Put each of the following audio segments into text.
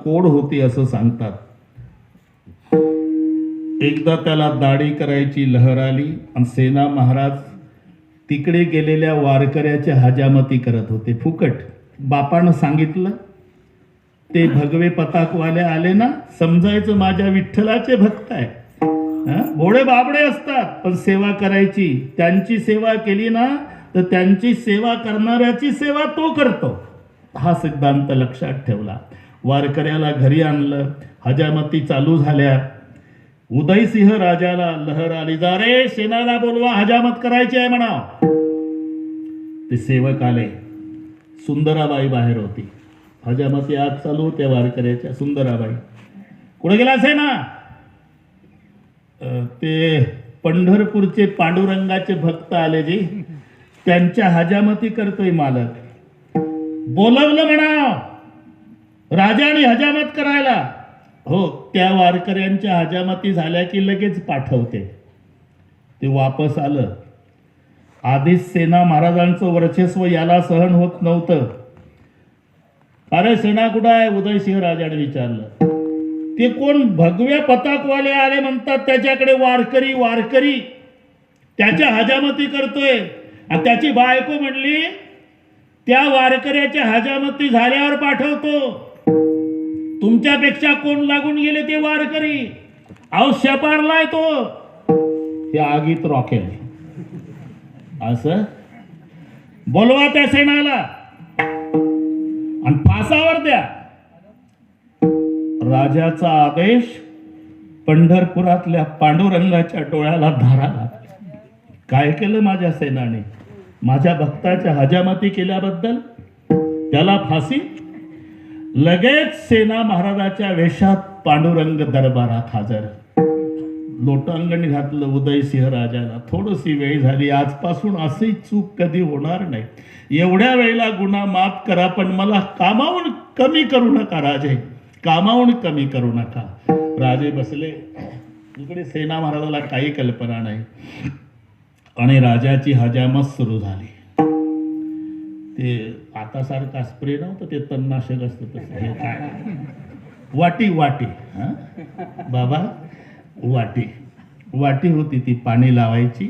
Code होती असं सांगतात. एकदा त्याला दाढी करायची लहर आली आणि सेना महाराज तिकडे गेलेल्या वारकऱ्याच्या हजामती करत होते फुकट. बापानं सांगितलं. ते भगवे पताकवाले आले ना, समजायचं माझ्या विठ्ठलाचे भक्त आहे. भोळे बाबडे असतात पण सेवा करायची. त्यांची सेवा केली ना तर त्यांची सेवा करणाऱ्याची सेवा तो करतो. हा सिद्धांत लक्षात ठेवला. वारकऱ्याला घरी आणलं. हजामती चालू झाल्या. उदयसिंह राजाला लहर आली. जा रे, सेनाला बोलवा, हजामत करायची आहे म्हणा. ते सेवक आले. सुंदराबाई बाहेर होती. हजामती आज चालू होत्या वारकऱ्याच्या. सुंदराबाई, कुठे गेला सेना? ते पंढरपूरचे पांडुरंगाचे भक्त आले जी, त्यांच्या हजामती करतोय मालक. बोलवलं म्हणा राजाने हजामत करायला. हो, त्या वारकऱ्यांच्या हजामती झाल्या की लगेच पाठवते. ते वापस आलं. आधीच सेना महाराजांचं वर्चस्व याला सहन होत नव्हतं. अरे सेना कुठं आहे? उदयसिंह राजाने विचारलं. ते कोण भगव्या पताकवाले आले म्हणतात, त्याच्याकडे वारकरी वारकरी त्याच्या हजामती करतोय. आणि त्याची बायको म्हणली त्या वारकऱ्याच्या हजामती झाल्यावर पाठवतो. तुमच्यापेक्षा कोण लागून गेले ते वारकरी? अहो शेपारलाय तो. हे आगीत रॉकेल. असं बोलवा त्या सेनाला आणि फासावर द्या. राजाचा आदेश. पंढरपुरातल्या पांडुरंगाच्या डोळ्याला धारा लागली. काय केलं माझ्या सेनाने? माझ्या भक्ताच्या हजामती केल्याबद्दल त्याला फाशी. लगेच सेना महाराजाच्या वेशात पांडुरंग दरबारात हजर. लोटांगण घातलं उदयसिंह राजाला. थोडीशी वेळ झाली. आजपासून अशी चूक कधी होणार नाही. एवढ्या वेळेला गुन्हा माफ करा, पण मला कामावून कमी करू नका राजे, कामावून कमी करू नका. राजे बसले. इकडे सेना महाराजाला काही कल्पना नाही. आणि राजाची हजामत सुरू झाली. ते आता सारखा स्प्रे नव्हतं, ते तणनाशक असतं तसं. हे काय वाटी वाटी बाबा, वाटी वाटी होती ती. पाणी लावायची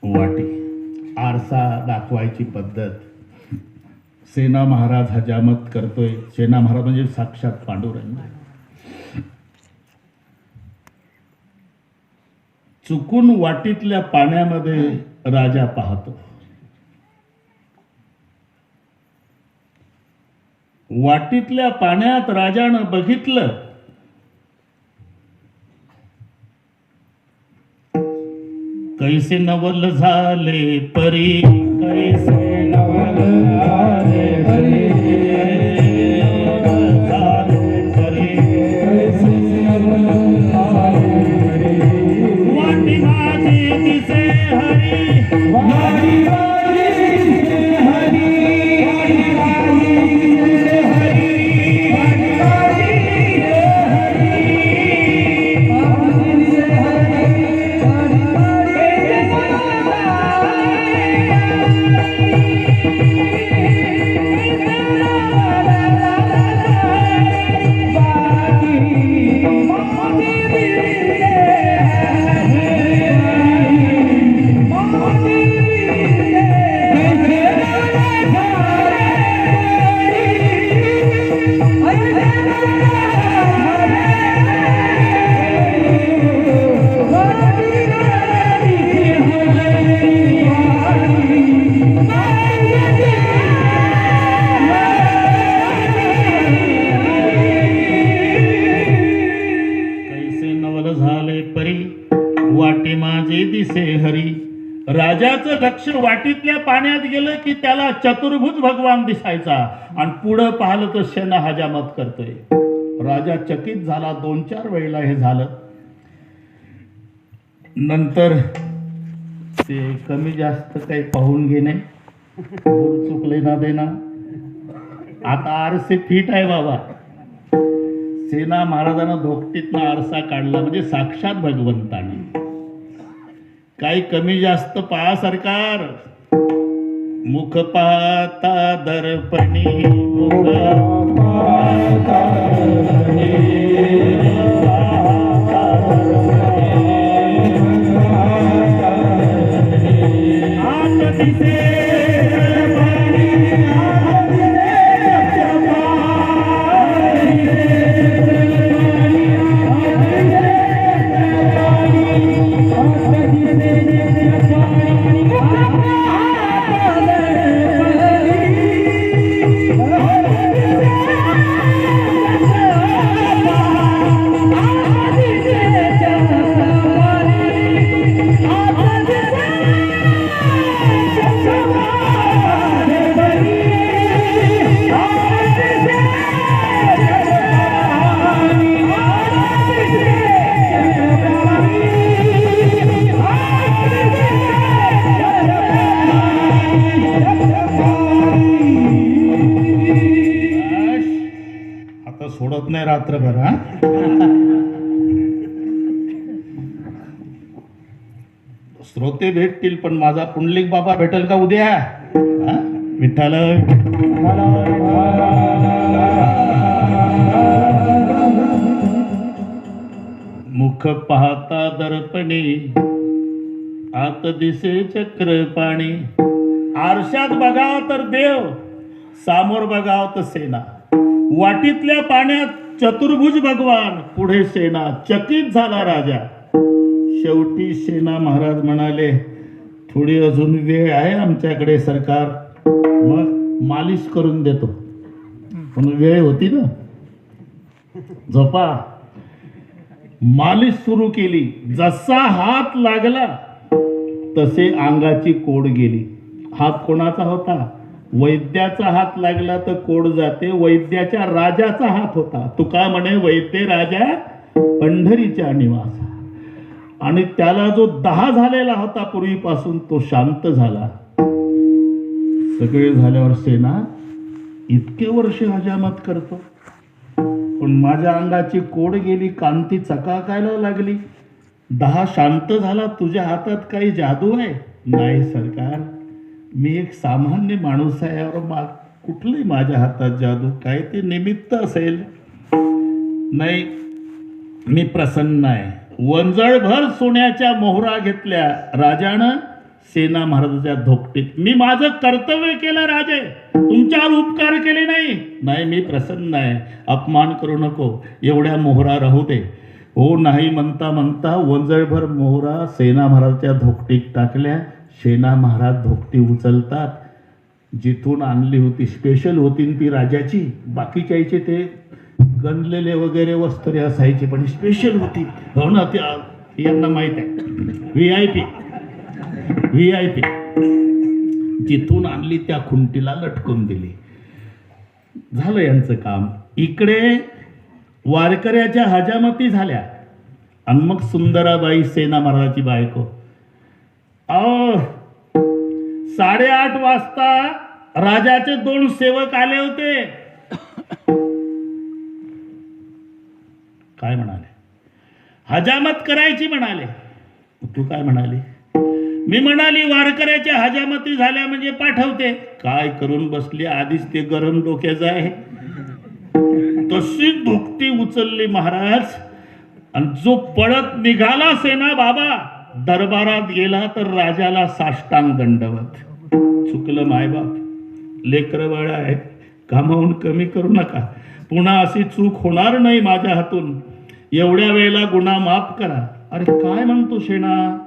वाटी. आरसा दाखवायची पद्धत. सेना महाराज हजामत करतोय. सेना महाराज म्हणजे साक्षात पांडुरंग. चुकून वाटीतल्या पाण्यामध्ये राजा पाहतो. वाटीतल्या पाण्यात राजानं बघितलं कैसे नवल झाले परी, कैसे नवल झाले परी, वाटी माझी दिसे हरी, वाटी माझी दिसे हरी, राजाचं लक्ष वाटीतल्या पाण्यात गेलं की त्याला चतुर्भुज भगवान दिसायचा आणि पुढं पाहिलं तर शेणा हजामत करतोय. राजा चकित झाला. 2-4 वेळेला हे झालं. नंतर ते कमी जास्त काही पाहून घेणे, भूल चुकले ना देना. आता आरसे फिट आहे बाबा. सेना महाराजांना धोकटीतनं आरसा काढला म्हणजे साक्षात भगवंताने. काही कमी जास्त पहा सरकार. मुख पाहता दर्पणी, मुख पाहता सोडत नाही रात्रभर. हा श्रोते भेटतील पण माझा पुंडलिक बाबा भेटेल का उद्या? विठ्ठल मुख पाहता दर्पणी, आत दिसे चक्र पाणी. आरशात बघाव तर देव, सामोर बघाव तर सेना. वाटीतल्या पाण्यात चतुर्भुज भगवान, पुढे सेना. चकित झाला राजा. शेवटी सेना महाराज म्हणाले, थोडी अजून वेळ आहे आमच्याकडे सरकार, मग मालिश करून देतो. पण वेळ होती ना, झोपा. मालिश सुरू केली. जसा हात लागला तसे अंगाची कोड गेली. हात कोणाचा होता? वैद्याचा हात लागला तर कोड जाते. वैद्याच्या राजाचा हात होता. तुका म्हणे वैद्य राजा पंढरीच्या निवासा. आणि त्याला जो 10 झालेला होता पूर्वीपासून तो शांत झाला. सगळे झाल्यावर सेना, इतके वर्ष हजामत करतो पण माझ्या अंगाची कोड गेली, कांती चकाकायला लागली. 10 शांत झाला. तुझ्या हातात काही जादू आहे? नाही सरकार, मी एक सामान्य माणूस आहे. और कुठली माझ्या हातात जादू? काय ते निमित्त असेल. नाही, मी प्रसन्न आहे. वंजळभर सोन्याच्या मोहरा घेतल्या राजानं सेना महाराजाच्या धोपटीत. मी माझं कर्तव्य केलं राजे, तुमच्यावर उपकार केले नाही. नाही, मी प्रसन्न आहे. अपमान करू नको, एवढ्या मोहरा राहू दे. हो नाही म्हणता म्हणता वंजळभर मोहरा सेना महाराजाच्या धोपटीत टाकल्या. सेना महाराज धोपटी उचलतात. जिथून आणली होती, स्पेशल होती ती राजाची. बाकीच्याचे ते गणलेले वगैरे वस्त्रे असायचे, पण स्पेशल होती. हो ना, त्या यांना माहित आहे. VIP जिथून आणली त्या खुंटीला लटकून दिली. झालं यांचं काम. इकडे वारकऱ्याच्या हजामती झाल्या आणि मग सुंदराबाई सेना महाराजाची बायको. 8:30 वाजता राजाचे 2 सेवक आले होते. काय म्हणाले? हजामत करायची म्हणाले. तू काय म्हणाली? मी म्हणाली वारकऱ्याच्या हजामती झाल्या म्हणजे पाठवते. काय करून बसली? आधीच ते गरम डोक्याचं आहे. तशी धोकटी उचलली महाराज आणि जो पळत निघाला सेना बाबा दरबारात गेला तर राजाला साष्टांग दंडवत. चुकलं मायबाप, लेकरं बाळ आहे, कामावून कमी करू नका. पुन्हा अशी चूक होणार नाही माझ्या हातून. एवढ्या वेळेला गुन्हा माफ करा. अरे काय म्हणतो शेणा,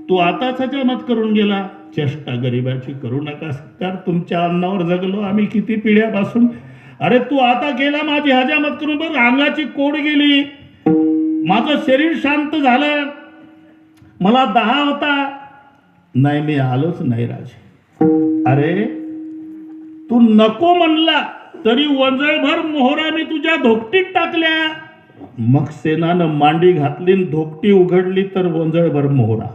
तू आताच हजामत करून गेला. चेष्टा गरिबाची करू नका सरकार, तुमच्या अन्नावर जगलो आम्ही किती पिढ्यापासून. अरे तू आता गेला माझी हजामत करून, बघ अंगाची कोड गेली, माझं शरीर शांत झालं. मला 10 होता, नाही, मी आलोच नाही राजे. अरे तू नको म्हणला तरी वंजळभर मोहरा मी तुझ्या धोकटीत टाकल्या. मग सेनानं मांडी घातली, धोकटी उघडली तर वंजळभर मोहरा,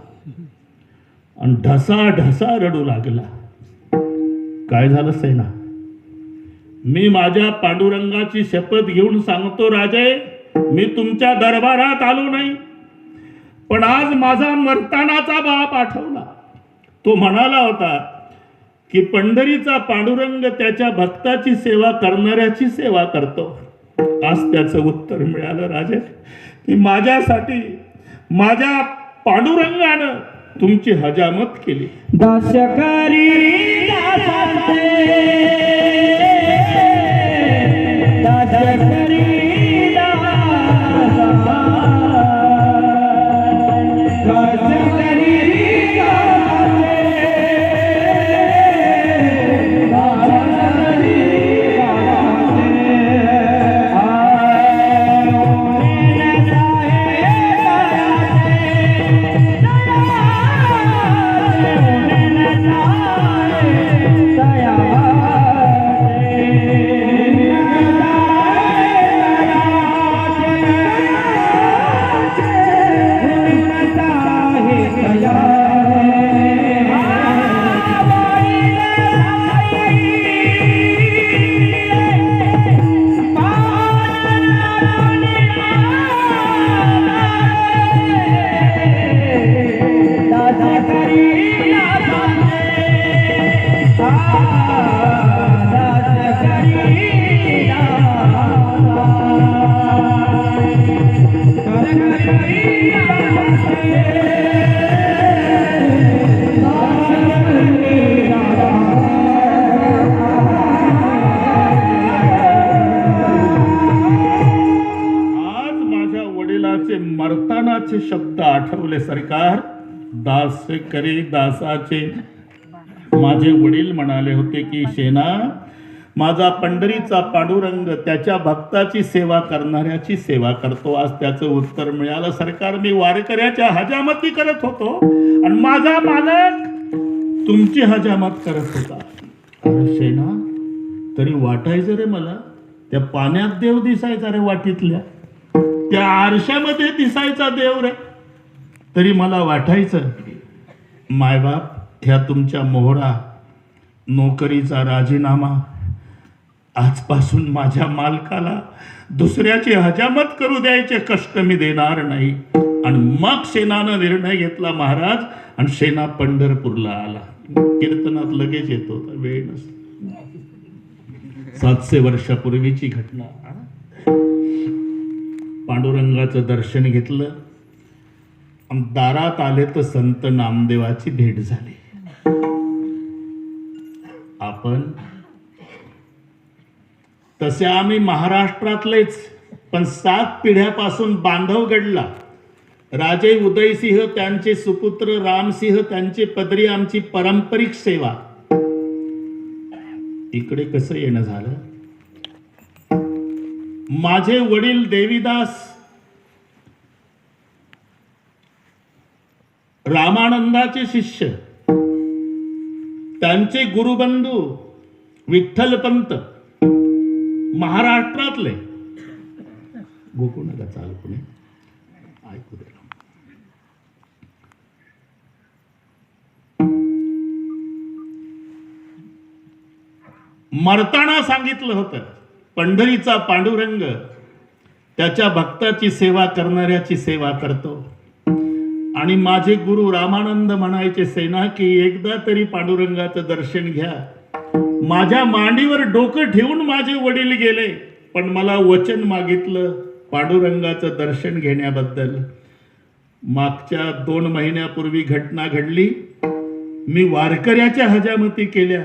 आणि ढसा ढसा रडू लागला. काय झालं सेना? मी माझ्या पांडुरंगाची शपथ घेऊन सांगतो राजे, मी तुमच्या दरबारात आलो नाही, पण आज माझा मर्तानाचा बाप आठवला. तो म्हणाला होता की पंढरीचा पांडुरंग त्याच्या भक्ताची सेवा करणाऱ्याची सेवा करतो. आज त्याचं उत्तर मिळालं राजे, की माझ्यासाठी माझ्या पांडुरंगानं तुमची हजामत केली. दाशकरी दासांते, दाशकरी मर्तानाचे शब्द आठवले सरकार. दास करी दासाचे. माझे वडील म्हणाले होते की सेना, माझा पंढरीचा पांडुरंग त्याच्या भक्ताची सेवा करणाऱ्याची सेवा करतो. आज त्याचं उत्तर मिळालं सरकार. मी वारकऱ्याच्या हजामती करत होतो आणि माझा मालक तुमची हजामत करत होता. अरे सेना, तरी वाटायचं रे मला, त्या पाण्यात देव दिसायचा रे, वाटीतल्या त्या आरशामध्ये दिसायचा देव रे. तरी मला वाटायचं मायबाप, ह्या तुमच्या मोहरा, नोकरीचा राजीनामा, आजपासून माझ्या मालकाला दुसऱ्याची हजामत करू द्यायचे कष्ट मी देणार नाही. आणि मग सेनानं निर्णय घेतला महाराज, आणि सेना पंढरपूरला आला. कीर्तनात लगेच येतो, वेळ नसतो. 700 वर्षापूर्वीची घटना. पांडुरंगाचं दर्शन घेतलं, दारात आले तर संत नामदेवाची भेट झाली. आपण तसे आम्ही महाराष्ट्रातलेच, पण 7 पिढ्यापासून बांधवगडला राजे उदयसिंह त्यांचे सुपुत्र रामसिंह त्यांचे पदरी आमची पारंपरिक सेवा. इकडे कसं येणं झालं? माझे वडील देवीदास रामानंदाचे शिष्य, त्यांचे गुरुबंधू विठ्ठलपंत, महाराष्ट्रातले. गोकू नका, चाल पुणे ऐकू दे. मरताना सांगितलं होतं, पंढरीचा पांडुरंग त्याच्या भक्ताची सेवा करणाऱ्याची सेवा करतो. आणि माझे गुरु रामानंद म्हणायचे सेना की एकदा तरी पांडुरंगाचं दर्शन घ्या. माझ्या मांडीवर डोकं ठेवून माझे वडील गेले, पण मला वचन मागितलं पांडुरंगाचं दर्शन घेण्याबद्दल. मागच्या 2 महिन्यापूर्वी घटना घडली. मी वारकऱ्याच्या हजामती केल्या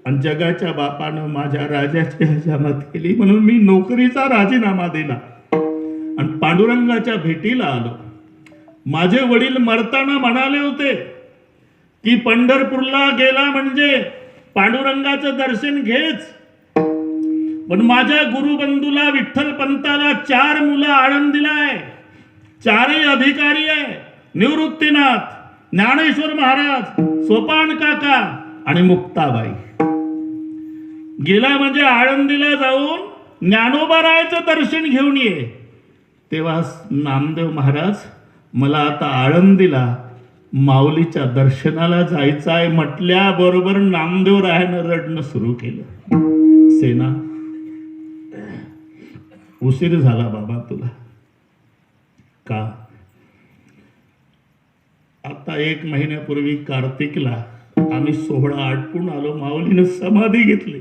आणि जगाच्या बापानं माझ्या राजाची हजामत केली, म्हणून मी नोकरीचा राजीनामा दिला आणि पांडुरंगाच्या भेटीला आलो. माझे वडील मरताना म्हणाले होते की पंढरपूरला गेला म्हणजे पांडुरंगाचं दर्शन घेच. पण माझ्या गुरुबंधूला विठ्ठलपंताला 4 मुलं आळंदीला आहे, 4ही अधिकारी आहे. निवृत्तीनाथ, ज्ञानेश्वर महाराज, सोपान काका आणि मुक्ताबाई. गेला म्हणजे आळंदीला जाऊन ज्ञानोबारायचं दर्शन घेऊन ये. तेव्हा नामदेव महाराज, मला आता आळंदीला माऊलीच्या दर्शनाला जायचं आहे म्हटल्याबरोबर नामदेव रायानं रडणं सुरू केलं. सेना, उशीर झाला बाबा तुला. का? आता 1 महिन्यापूर्वी कार्तिकला आम्ही सोहळा आटपून आलो, माऊलीनं समाधी घेतली.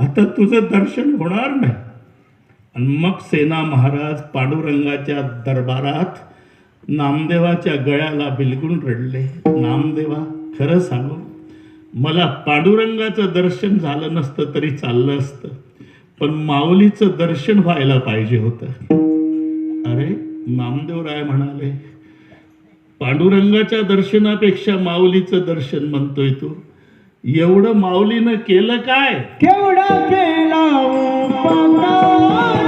आता तुझं दर्शन होणार नाही. आणि मग सेना महाराज पांडुरंगाच्या दरबारात नामदेवाच्या गळ्याला बिलगून रडले. नामदेवा, खरं सांगू, मला पांडुरंगाचं दर्शन झालं नसतं तरी चाललं असतं, पण माऊलीचं दर्शन व्हायला पाहिजे होतं. अरे, नामदेवराय म्हणाले, पांडुरंगाच्या दर्शनापेक्षा माऊलीचं दर्शन म्हणतोय तू. एवढं माऊलीनं केलं काय? केवढा केला उपकार,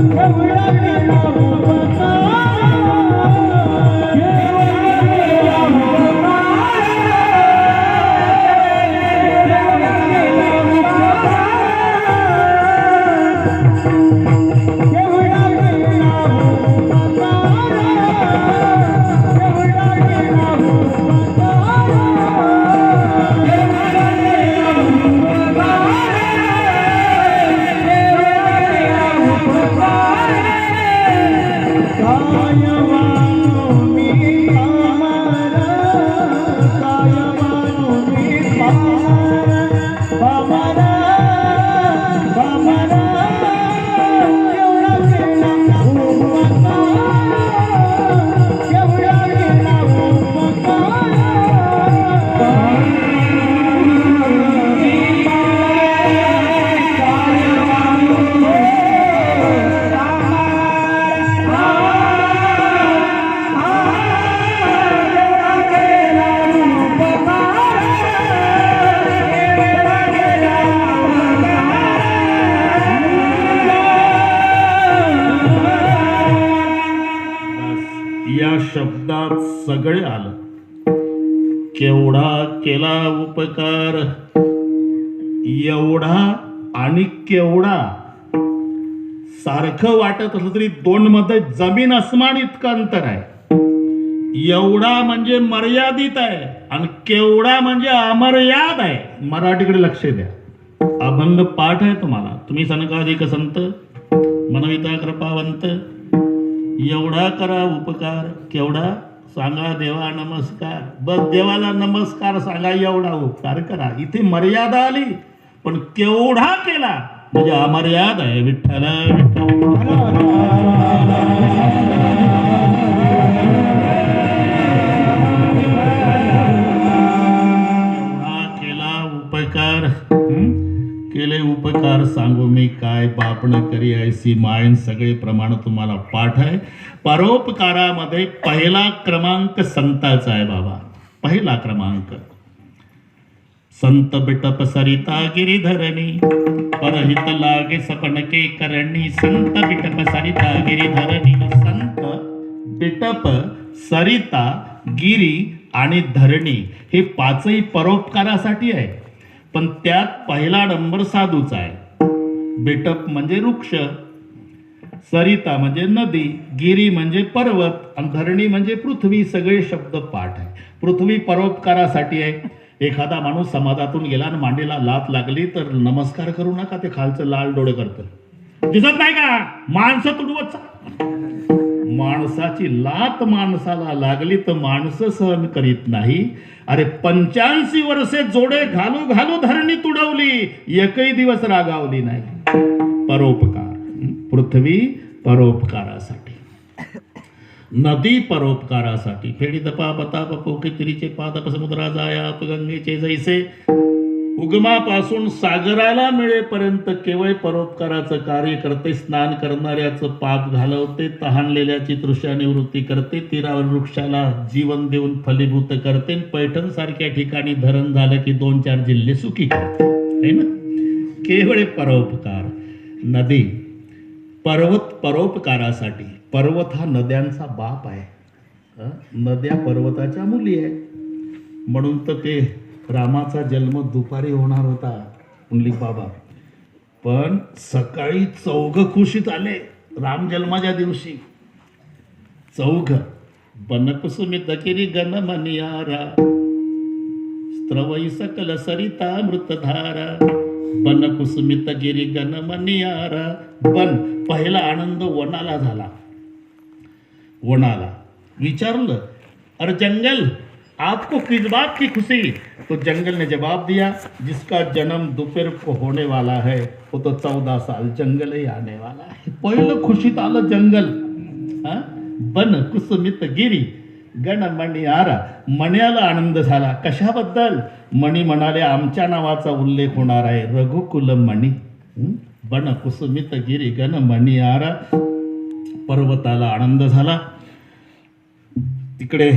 केवढा केला उपकार, शब्दात सगळे आलं. केवढा केला उपकार, एवढा आणि केवढा सारखं वाटत असलं तरी 2 मध्ये जमीन अस्मान इतकं अंतर आहे. एवढा म्हणजे मर्यादित आहे आणि केवढा म्हणजे अमर्याद आहे. मराठीकडे लक्ष द्या. अभंग पाठ आहे तुम्हाला. तुम्ही सनकाधिक संत, मनविता कृपावंत. एवढा करा उपकार, केवढा सांगा देवा नमस्कार. बस देवाला नमस्कार सांगा, एवढा उपकार करा. इथे मर्यादा आली, पण केवढा केला म्हणजे अमर्याद आहे. विठ्ठल केला उपकार. केले उपकार सांगू मी काय, बापण करी ऐसी मायन. सगळे प्रमाण तुम्हाला पाठ आहे. परोपकारामध्ये पहिला क्रमांक संताचा आहे बाबा. पहिला क्रमांक. संत बिटप सरिता गिरीधरणी, परहित लागे सपनके करणी. संत बिटप सरिता गिरीधरणी. संत बिटप सरिता गिरी आणि धरणी हे 5ही परोपकारासाठी आहे. पण त्यात पहिला नंबर साधूचा आहे. बिटप म्हणजे वृक्ष, सरिता म्हणजे नदी, गिरी म्हणजे पर्वत आणि धरणी म्हणजे पृथ्वी. सगळे शब्द पाठ आहे. पृथ्वी परोपकारासाठी आहे. एखादा माणूस समाजातून गेला आणि मांडीला लात लागली तर नमस्कार करू नका, ते खालचं लाल डोळे करतं. दिसत नाही का? माणसं तुडवत. माणसाची लात माणसाला लागली तर माणसं सहन करीत नाही. अरे 85 वर्षे जोडे घालू घालू धरणी तुडवली, एकही दिवस रागावली नाही. परोपकार. पृथ्वी परोपकारासाठी, नदी परोपकारासाठी. फेडी दपा बताप पोके तिरीचे पादप समुद्रा जाया गंगेचे जैसे. उगमापासून सागराला मिळेपर्यंत केवळ परोपकाराचं कार्य करते. स्नान करणाऱ्याचं पाप घालवते, तहानलेल्याची तृषा निवृत्ती करते, तीरावर वृक्षाला जीवन देऊन फलीभूत करते. पैठण सारख्या ठिकाणी धरण झालं की 2-4 जिल्हे सुखी करते, है ना. केवळ परोपकार. नदी, पर्वत परोपकारासाठी. पर्वत हा नद्यांचा बाप आहे. नद्या पर्वताच्या मुली आहे म्हणून तर ते रामाचा जन्म दुपारी होणार होता पुंडलिक बाबा. पण सकाळी चौघ खुशीत आले राम जन्माच्या दिवशी. चौघ बनकुसुमित किरी गण मनियारा स्त्रवई सकल सरिता मृतधारा बनकुसुमित गिरी गण मनियारा. बन पहिला आनंद वनाला झाला. वनाला विचारलं अरे जंगल आपको किस बात की खुशी. तो जंगल ने जवाब दिया जिसका जन्म दोपहर को होने वाला है वो तो 14 साल जंगल ही आने वाला है. पहिलं खुशीत आलं जंगल. बन कुसुमित गिरी गण मणियारा. मण्याला आनंद झाला. कशाबद्दल. मणी म्हणाले आमच्या नावाचा उल्लेख होणार आहे रघुकुल मणी. बन कुसुमित गिरी गण मणियारा. पर्वताला आनंद झाला. तिकडे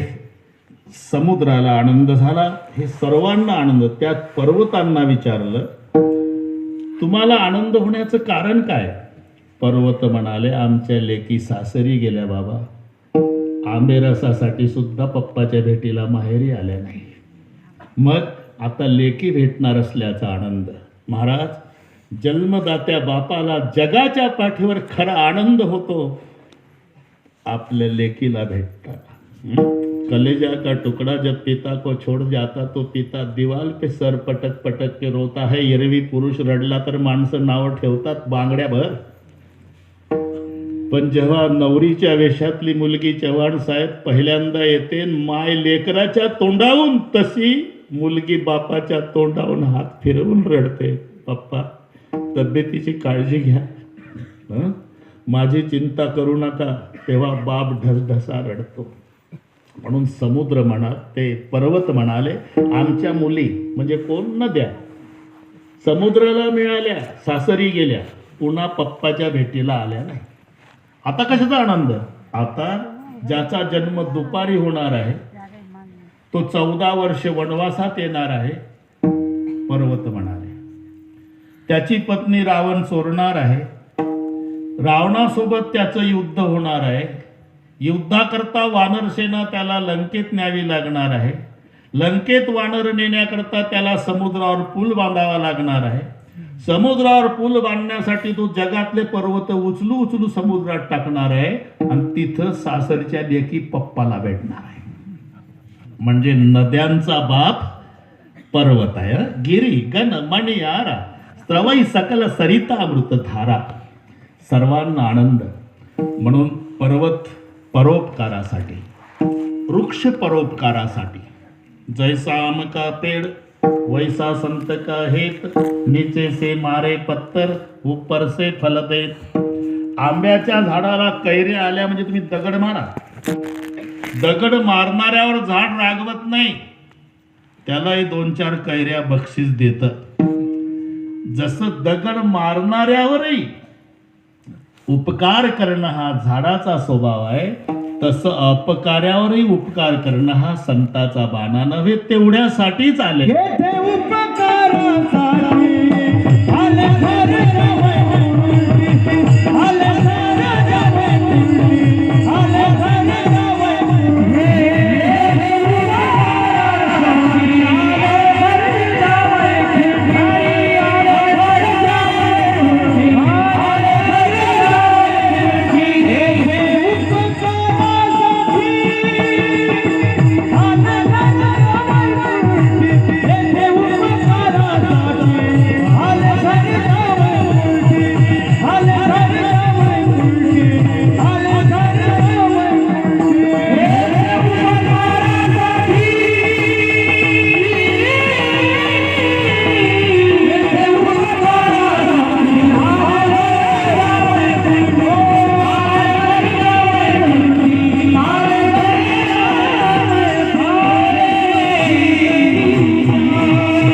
समुद्राला आनंद झाला. हे सर्वांना आनंद. त्यात पर्वतांना विचारलं तुम्हाला आनंद होण्याचं कारण काय. पर्वत म्हणाले आमच्या लेकी सासरी गेल्या बाबा. आंबेरसासाठी सुद्धा पप्पाच्या भेटीला माहेरी आल्या नाही. मग आता लेकी भेटणार असल्याचा आनंद. महाराज जन्मदात्या बापाला जगाच्या पाठीवर खरा आनंद होतो आपल्या लेकीला भेटताना. कलेजा का टुकड़ा जब पिता को छोड़ जाता तो पिता दीवाल पे सर पटक पटक के रोता है. एरवी पुरुष रडला तर माणसं नाव ठेवतात बांगड्याभर. पण जेव्हा नवरीच्या वेशातली मुलगी चव्हाण साहेब पहिल्यांदा येते माय लेकराच्या तोंडावून तशी मुलगी बापाच्या तोंडावून हात फिरवून रडते पप्पा तब्येतीची काळजी घ्या माझी चिंता करू नका. तेव्हा बाप ढसढसा रडतो. म्हणून समुद्र म्हणा ते पर्वत म्हणाले आमच्या मुली म्हणजे कोण नद्या समुद्राला मिळाल्या सासरी गेल्या पुन्हा पप्पाच्या भेटीला आल्या नाही. आता कशाचा आनंद. आता ज्याचा जन्म दुपारी होणार आहे तो 14 वर्ष वनवासात येणार आहे. पर्वत म्हणाले त्याची पत्नी रावण चोरणार आहे. रावणासोबत त्याचं युद्ध होणार आहे. युद्धाकरता वानरसेना त्याला लंकेत न्यावी लागणार आहे. लंकेत वानर नेण्याकरता त्याला समुद्रावर पूल बांधावा लागणार आहे. समुद्रावर पूल बांधण्यासाठी तो जगातले पर्वत उचलू उचलू समुद्रात टाकणार आहे आणि तिथं सासरच्या लेकी पप्पाला भेटणार आहे. म्हणजे नद्यांचा बाप पर्वत आहे. गिरी गण मणियारा स्त्रवई सकल सरिता अमृतधारा. सर्वांना आनंद. म्हणून पर्वत परोपकारासाठी वृक्ष परोपकारासाठी. जैसा आम का पेड़ वैसा संत का हेत नीचे से मारे पत्तर ऊपर से फल देत. आंब्याच्या झाडाला कैऱ्या आल्या म्हणजे तुम्ही दगड मारा. दगड मारणाऱ्यावर झाड रागवत नाही त्यालाही 2-4 कैऱ्या बक्षीस देत. जसं दगड मारणाऱ्यावरही उपकार करणं हा झाडाचा स्वभाव आहे तसं अपकार्यावरही उपकार करणं हा संताचा बाणा नव्हे. तेवढ्यासाठीच आले. येथे उपकारासाठी आले सारे रवैये, आले सारे रवैये, आले सारे रवैये. येथे उपकारासाठी आले सारे रवैये, आले सारे रवैये, आले सारे रवैये. येथे उपकारासाठी आले सारे रवैये, येथे उपकारासाठी आले सारे रवैये, आले सारे रवैये, आले सारे रवैये. येथे उपकारासाठी येथे उपकारासाठी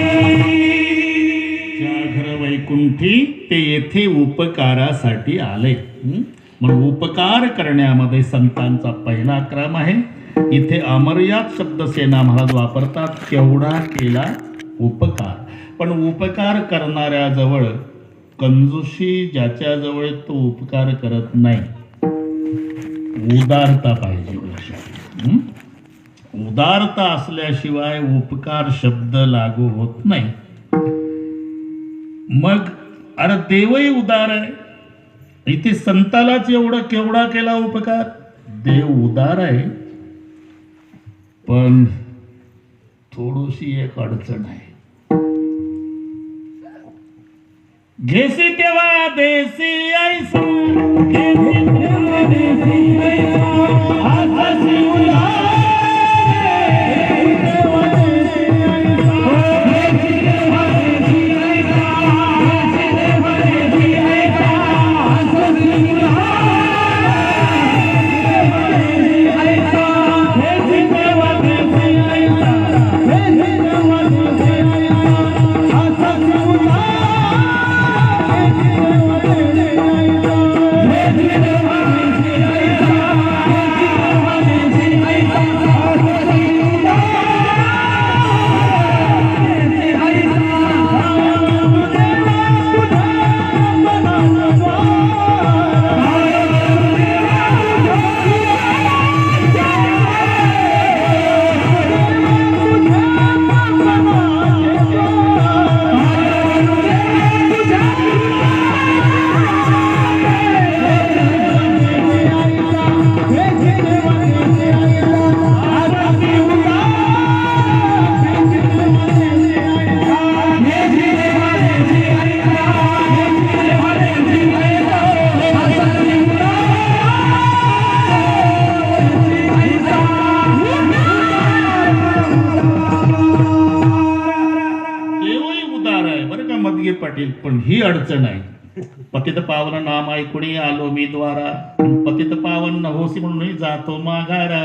ज्या घर वैकुंठी ते येथे उपकारासाठी आले. म्हणून उपकार करण्यामध्ये संतांचा पहिला क्रम आहे. इथे अमर्याद शब्द सेना महाराज वापरतात. केवढा केला उपकार. पण उपकार करणाऱ्याजवळ कंजूशी ज्याच्याजवळ तो उपकार करत नाही उदारता पाहिजे. हं? उदारता असल्याशिवाय उपकार शब्द लागू होत नाही. मग अरे देवही उदार आहे. इथे संतालाच एवढा केवढा केला उपकार. देव उदार आहे, पण थोडीशी एक अडचण आहे. घेसी तेव्हा देसी ऐसा, घेसी तेव्हा देसी ऐसा, आकाशी उलार, घेसी तेव्हा देसी ऐसा, घेसी तेव्हा देसी ऐसा, घेसी तेव्हा देसी ऐसा, आकाशी उलार, घेसी तेव्हा देसी ऐसा, घेसी तेव्हा देसी ऐसा, आकाशी उलार. पाटील, पण ही अडचण आहे. पतित पावन नाम ऐकुणी आलो मी द्वारा, पतित पावन नहोसी म्हणून जातो माघारा.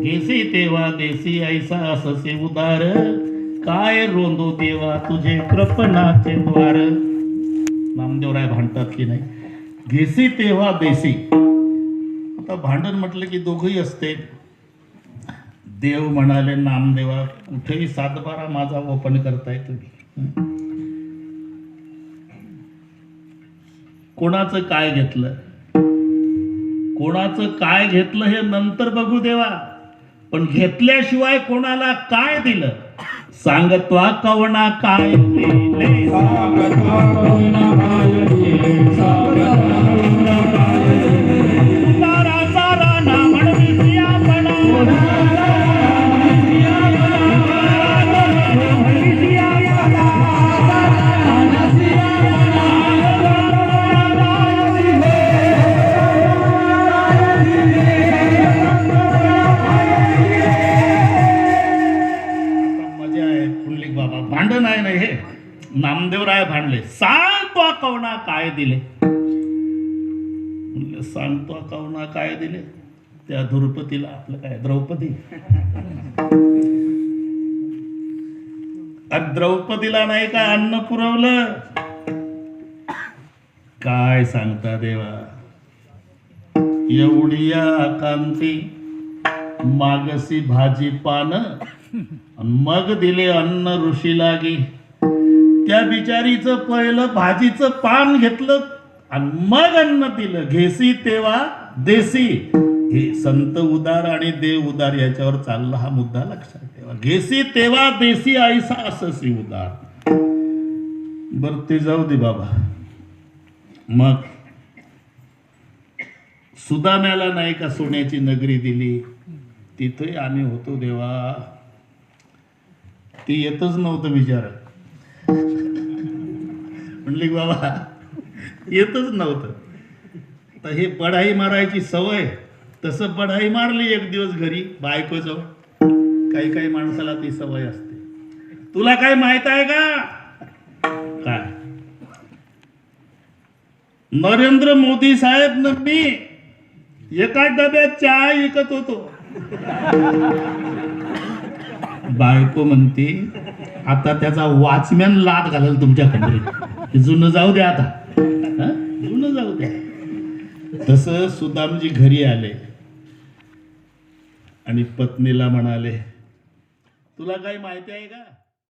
घेसी तेव्हा देसी ऐसा अससे उदार, काय रोंदो देवा तुझे कृपणाचे द्वार. नामदेवराय भांडतात की नाही, घेसी तेव्हा देसी. आता भांडण म्हटलं की दोघही असते. देव म्हणाले नामदेवा कुठेही सातबारा माझा ओपन करताय तुम्ही. कोणाचं काय घेतलं, कोणाचं काय घेतलं हे नंतर बघू देवा, पण घेतल्याशिवाय कोणाला काय दिलं सांगत्वा कवना काय दिले. भांडण आहे ना हे. नामदेवराय भांडले, सांगतो कवना काय दिले. म्हणले सांगतो कवना काय दिले. त्या द्रौपदीला, आपलं काय द्रौपदी, द्रौपदीला नाही का अन्न पुरवलं. काय सांगता देवा, एवढी कांती मागसी भाजी पान, मग दिले अन्न ऋषी लागी. त्या बिचारीचं पहिलं भाजीचं पान घेतलं आणि मग अन्न दिलं. घेसी तेव्हा देसी. हे संत उदार आणि देव उदार याच्यावर चालला हा मुद्दा लक्षात ठेवा. घेसी तेव्हा देसी ऐसा अससी उदार. बर ते जाऊ दे बाबा. मग सुदाम्याला नाही का सोन्याची नगरी दिली, तिथे आम्ही होतो देवा. ते येतच नव्हतं विचार. म्हणली बाबा येतच नव्हतं. तर हे बढाई मारायची सवय, तसं बढाई मारली एक दिवस घरी बायकोजवळ. काही काही माणसाला ती सवय असते. तुला काय माहित आहे का, काय नरेंद्र मोदी साहेब न मी एका डब्यात चहा विकत होतो. बायको म्हणते आता त्याचा वॉचमॅन लाट घालेल तुमच्या कंपनीत. जुनं जाऊ द्या आता, जुनं जाऊ द्या. तसं सुदामजी घरी आले आणि पत्नीला म्हणाले तुला काही माहिती आहे का.